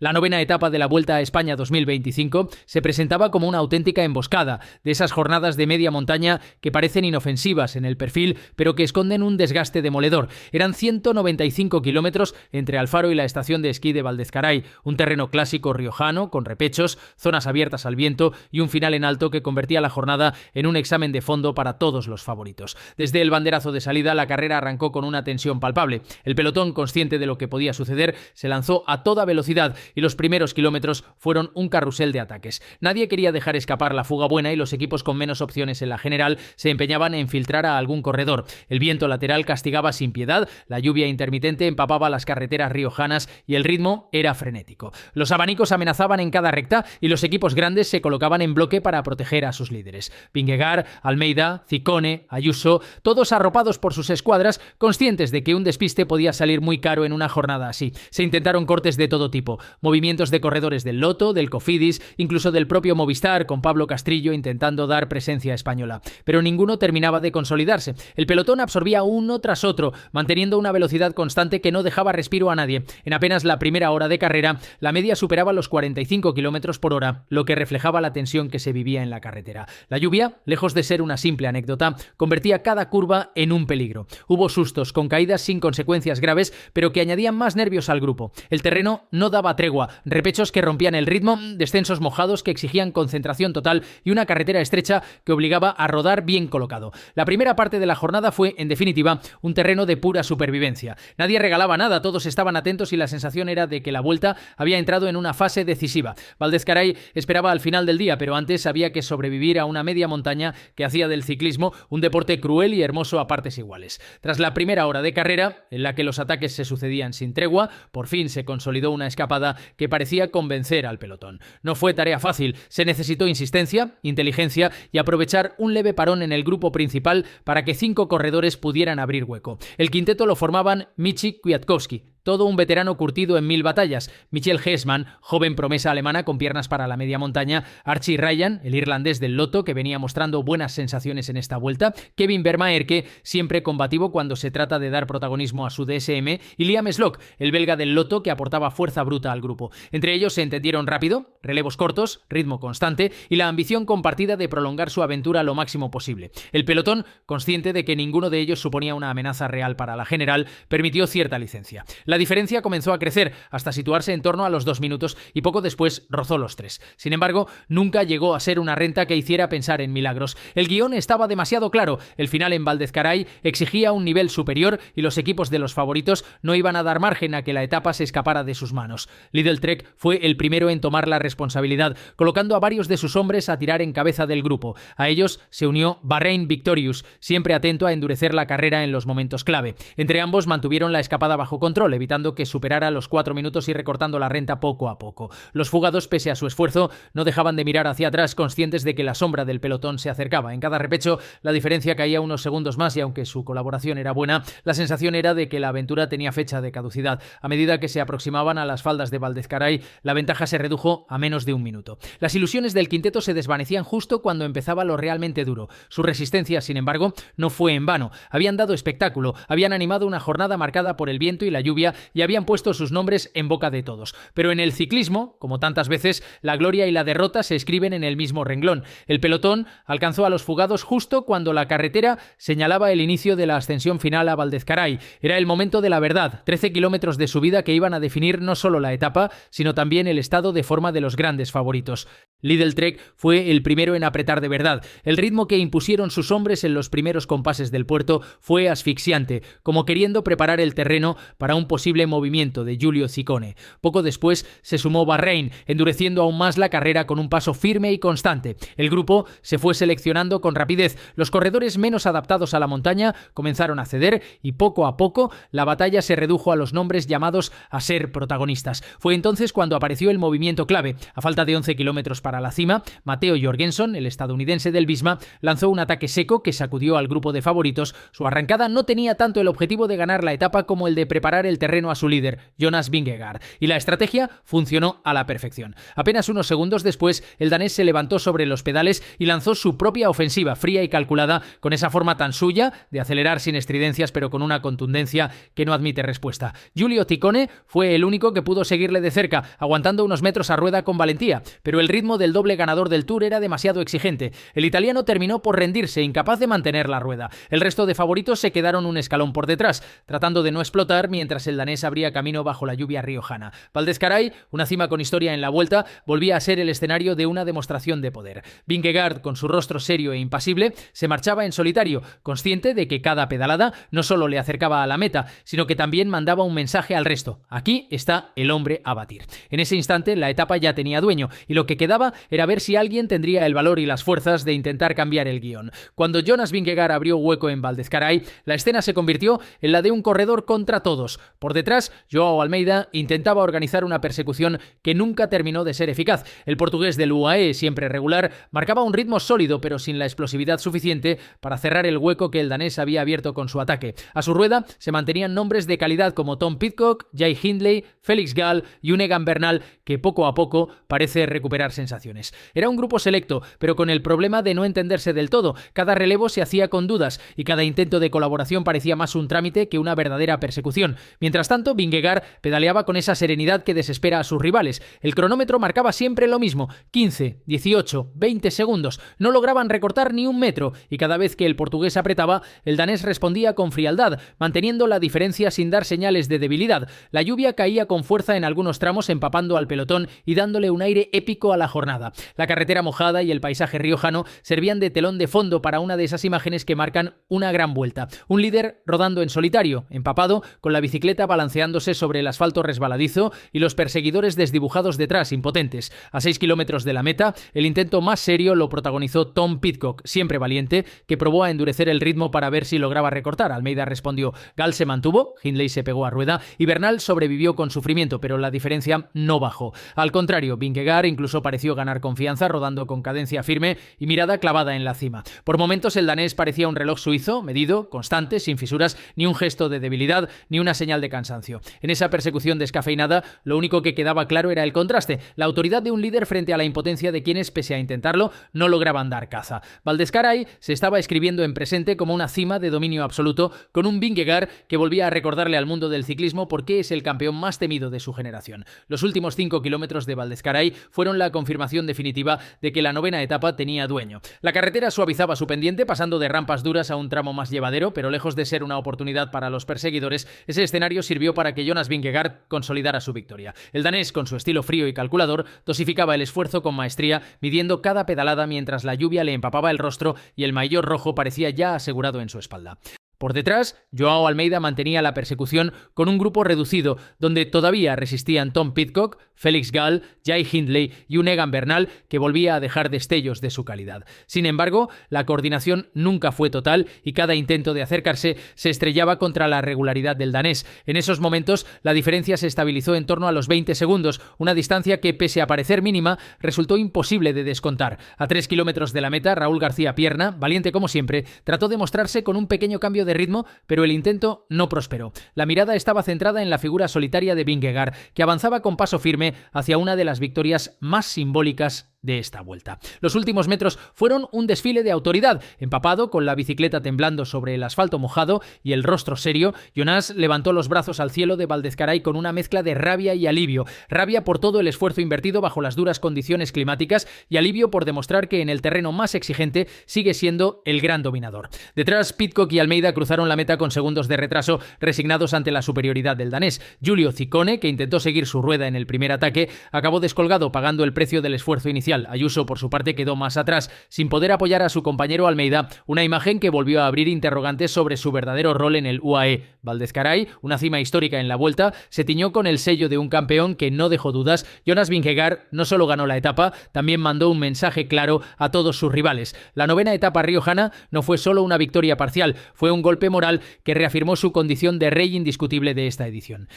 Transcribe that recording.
La novena etapa de la Vuelta a España 2025 se presentaba como una auténtica emboscada, de esas jornadas de media montaña que parecen inofensivas en el perfil, pero que esconden un desgaste demoledor. Eran 195 kilómetros entre Alfaro y la estación de esquí de Valdezcaray, un terreno clásico riojano, con repechos, zonas abiertas al viento y un final en alto que convertía la jornada en un examen de fondo para todos los favoritos. Desde el banderazo de salida, la carrera arrancó con una tensión palpable. El pelotón, consciente de lo que podía suceder, se lanzó a toda velocidad y los primeros kilómetros fueron un carrusel de ataques. Nadie quería dejar escapar la fuga buena y los equipos con menos opciones en la general se empeñaban en filtrar a algún corredor. El viento lateral castigaba sin piedad, la lluvia intermitente empapaba las carreteras riojanas y el ritmo era frenético. Los abanicos amenazaban en cada recta y los equipos grandes se colocaban en bloque para proteger a sus líderes. Vingegaard, Almeida, Ciccone, Ayuso, todos arropados por sus escuadras, conscientes de que un despiste podía salir muy caro en una jornada así. Se intentaron cortes de todo tipo, movimientos de corredores del Lotto, del Cofidis, incluso del propio Movistar, con Pablo Castrillo intentando dar presencia española. Pero ninguno terminaba de consolidarse. El pelotón absorbía uno tras otro, manteniendo una velocidad constante que no dejaba respiro a nadie. En apenas la primera hora de carrera, la media superaba los 45 km por hora, lo que reflejaba la tensión que se vivía en la carretera. La lluvia, lejos de ser una simple anécdota, convertía cada curva en un peligro. Hubo sustos con caídas sin consecuencias graves, pero que añadían más nervios al grupo. El terreno no daba tregua, repechos que rompían el ritmo, descensos mojados que exigían concentración total y una carretera estrecha que obligaba a rodar bien colocado. La primera parte de la jornada fue, en definitiva, un terreno de pura supervivencia. Nadie regalaba nada, todos estaban atentos y la sensación era de que la Vuelta había entrado en una fase decisiva. Valdezcaray esperaba al final del día, pero antes había que sobrevivir a una media montaña que hacía del ciclismo un deporte cruel y hermoso a partes iguales. Tras la primera hora de carrera, en la que los ataques se sucedían sin tregua, por fin se consolidó una escapada que parecía convencer al pelotón. No fue tarea fácil, se necesitó insistencia, inteligencia y aprovechar un leve parón en el grupo principal para que 5 corredores pudieran abrir hueco. El quinteto lo formaban Michi Kwiatkowski, todo un veterano curtido en 1000 batallas, Michel Heesman, joven promesa alemana con piernas para la media montaña, Archie Ryan, el irlandés del Lotto que venía mostrando buenas sensaciones en esta vuelta, Kevin Vermaerke, siempre combativo cuando se trata de dar protagonismo a su DSM, y Liam Slock, el belga del Lotto que aportaba fuerza bruta al grupo. Entre ellos se entendieron rápido, relevos cortos, ritmo constante y la ambición compartida de prolongar su aventura lo máximo posible. El pelotón, consciente de que ninguno de ellos suponía una amenaza real para la general, permitió cierta licencia. La diferencia comenzó a crecer hasta situarse en torno a los 2 minutos y poco después rozó los 3. Sin embargo, nunca llegó a ser una renta que hiciera pensar en milagros. El guión estaba demasiado claro. El final en Valdezcaray exigía un nivel superior y los equipos de los favoritos no iban a dar margen a que la etapa se escapara de sus manos. Lidl Trek fue el primero en tomar la responsabilidad, colocando a varios de sus hombres a tirar en cabeza del grupo. A ellos se unió Bahrain Victorious, siempre atento a endurecer la carrera en los momentos clave. Entre ambos mantuvieron la escapada bajo control, evitando que superara los 4 minutos y recortando la renta poco a poco. Los fugados, pese a su esfuerzo, no dejaban de mirar hacia atrás, conscientes de que la sombra del pelotón se acercaba. En cada repecho, la diferencia caía unos segundos más y aunque su colaboración era buena, la sensación era de que la aventura tenía fecha de caducidad. A medida que se aproximaban a las faldas de Valdezcaray, la ventaja se redujo a menos de 1 minuto. Las ilusiones del quinteto se desvanecían justo cuando empezaba lo realmente duro. Su resistencia, sin embargo, no fue en vano. Habían dado espectáculo, habían animado una jornada marcada por el viento y la lluvia y habían puesto sus nombres en boca de todos. Pero en el ciclismo, como tantas veces, la gloria y la derrota se escriben en el mismo renglón. El pelotón alcanzó a los fugados justo cuando la carretera señalaba el inicio de la ascensión final a Valdezcaray. Era el momento de la verdad, 13 kilómetros de subida que iban a definir no solo la etapa, sino también el estado de forma de los grandes favoritos. Lidl Trek fue el primero en apretar de verdad. El ritmo que impusieron sus hombres en los primeros compases del puerto fue asfixiante, como queriendo preparar el terreno para un posible movimiento de Giulio Ciccone. Poco después se sumó Bahrain, endureciendo aún más la carrera con un paso firme y constante. El grupo se fue seleccionando con rapidez. Los corredores menos adaptados a la montaña comenzaron a ceder y poco a poco la batalla se redujo a los nombres llamados a ser protagonistas. Fue entonces cuando apareció el movimiento clave. A falta de 11 kilómetros para la cima, Matteo Jorgenson, el estadounidense del Visma, lanzó un ataque seco que sacudió al grupo de favoritos. Su arrancada no tenía tanto el objetivo de ganar la etapa como el de preparar el terreno terreno a su líder, Jonas Vingegaard, y la estrategia funcionó a la perfección. Apenas unos segundos después, el danés se levantó sobre los pedales y lanzó su propia ofensiva, fría y calculada, con esa forma tan suya de acelerar sin estridencias, pero con una contundencia que no admite respuesta. Giulio Ciccone fue el único que pudo seguirle de cerca, aguantando unos metros a rueda con valentía, pero el ritmo del doble ganador del Tour era demasiado exigente. El italiano terminó por rendirse, incapaz de mantener la rueda. El resto de favoritos se quedaron un escalón por detrás, tratando de no explotar mientras el danés abría camino bajo la lluvia riojana. Val d'Escaray, una cima con historia en la Vuelta, volvía a ser el escenario de una demostración de poder. Vingegaard, con su rostro serio e impasible, se marchaba en solitario, consciente de que cada pedalada no solo le acercaba a la meta, sino que también mandaba un mensaje al resto: aquí está el hombre a batir. En ese instante la etapa ya tenía dueño, y lo que quedaba era ver si alguien tendría el valor y las fuerzas de intentar cambiar el guión. Cuando Jonas Vingegaard abrió hueco en Val d'Escaray, la escena se convirtió en la de un corredor contra todos. Por detrás, Joao Almeida intentaba organizar una persecución que nunca terminó de ser eficaz. El portugués del UAE, siempre regular, marcaba un ritmo sólido, pero sin la explosividad suficiente para cerrar el hueco que el danés había abierto con su ataque. A su rueda se mantenían nombres de calidad como Tom Pidcock, Jai Hindley, Felix Gall y un Egan Bernal que poco a poco parece recuperar sensaciones. Era un grupo selecto, pero con el problema de no entenderse del todo. Cada relevo se hacía con dudas y cada intento de colaboración parecía más un trámite que una verdadera persecución. Mientras tanto, Vingegaard pedaleaba con esa serenidad que desespera a sus rivales. El cronómetro marcaba siempre lo mismo: 15, 18, 20 segundos. No lograban recortar ni un metro, y cada vez que el portugués apretaba, el danés respondía con frialdad, manteniendo la diferencia sin dar señales de debilidad. La lluvia caía con fuerza en algunos tramos, empapando al pelotón y dándole un aire épico a la jornada. La carretera mojada y el paisaje riojano servían de telón de fondo para una de esas imágenes que marcan una gran vuelta. Un líder rodando en solitario, empapado, con la bicicleta balanceándose sobre el asfalto resbaladizo y los perseguidores desdibujados detrás, impotentes. A 6 kilómetros de la meta, el intento más serio lo protagonizó Tom Pidcock, siempre valiente, que probó a endurecer el ritmo para ver si lograba recortar. Almeida respondió. Gall se mantuvo, Hindley se pegó a rueda y Bernal sobrevivió con sufrimiento, pero la diferencia no bajó. Al contrario, Vingegaard incluso pareció ganar confianza, rodando con cadencia firme y mirada clavada en la cima. Por momentos el danés parecía un reloj suizo, medido, constante, sin fisuras, ni un gesto de debilidad, ni una señal de cansancio. En esa persecución descafeinada, lo único que quedaba claro era el contraste, la autoridad de un líder frente a la impotencia de quienes, pese a intentarlo, no lograban dar caza. Val d'Escaray se estaba escribiendo en presente como una cima de dominio absoluto, con un Vingegaard que volvía a recordarle al mundo del ciclismo por qué es el campeón más temido de su generación. Los últimos 5 kilómetros de Val d'Escaray fueron la confirmación definitiva de que la novena etapa tenía dueño. La carretera suavizaba su pendiente, pasando de rampas duras a un tramo más llevadero, pero lejos de ser una oportunidad para los perseguidores, ese escenario sirvió para que Jonas Vingegaard consolidara su victoria. El danés, con su estilo frío y calculador, dosificaba el esfuerzo con maestría, midiendo cada pedalada mientras la lluvia le empapaba el rostro y el maillot rojo parecía ya asegurado en su espalda. Por detrás, Joao Almeida mantenía la persecución con un grupo reducido, donde todavía resistían Tom Pidcock, Felix Gall, Jai Hindley y un Egan Bernal que volvía a dejar destellos de su calidad. Sin embargo, la coordinación nunca fue total y cada intento de acercarse se estrellaba contra la regularidad del danés. En esos momentos, la diferencia se estabilizó en torno a los 20 segundos, una distancia que, pese a parecer mínima, resultó imposible de descontar. A 3 kilómetros de la meta, Raúl García Pierna, valiente como siempre, trató de mostrarse con un pequeño cambio de ritmo, pero el intento no prosperó. La mirada estaba centrada en la figura solitaria de Vingegaard, que avanzaba con paso firme hacia una de las victorias más simbólicas de esta vuelta. Los últimos metros fueron un desfile de autoridad. Empapado, con la bicicleta temblando sobre el asfalto mojado y el rostro serio, Jonas levantó los brazos al cielo de Val d'Escaray con una mezcla de rabia y alivio. Rabia por todo el esfuerzo invertido bajo las duras condiciones climáticas y alivio por demostrar que en el terreno más exigente sigue siendo el gran dominador. Detrás, Pidcock y Almeida cruzaron la meta con segundos de retraso, resignados ante la superioridad del danés. Giulio Ciccone, que intentó seguir su rueda en el primer ataque, acabó descolgado, pagando el precio del esfuerzo inicial. Ayuso, por su parte, quedó más atrás, sin poder apoyar a su compañero Almeida, una imagen que volvió a abrir interrogantes sobre su verdadero rol en el UAE. Val d'Escaray, una cima histórica en la Vuelta, se tiñó con el sello de un campeón que no dejó dudas. Jonas Vingegaard no solo ganó la etapa, también mandó un mensaje claro a todos sus rivales. La novena etapa riojana no fue solo una victoria parcial, fue un golpe moral que reafirmó su condición de rey indiscutible de esta edición.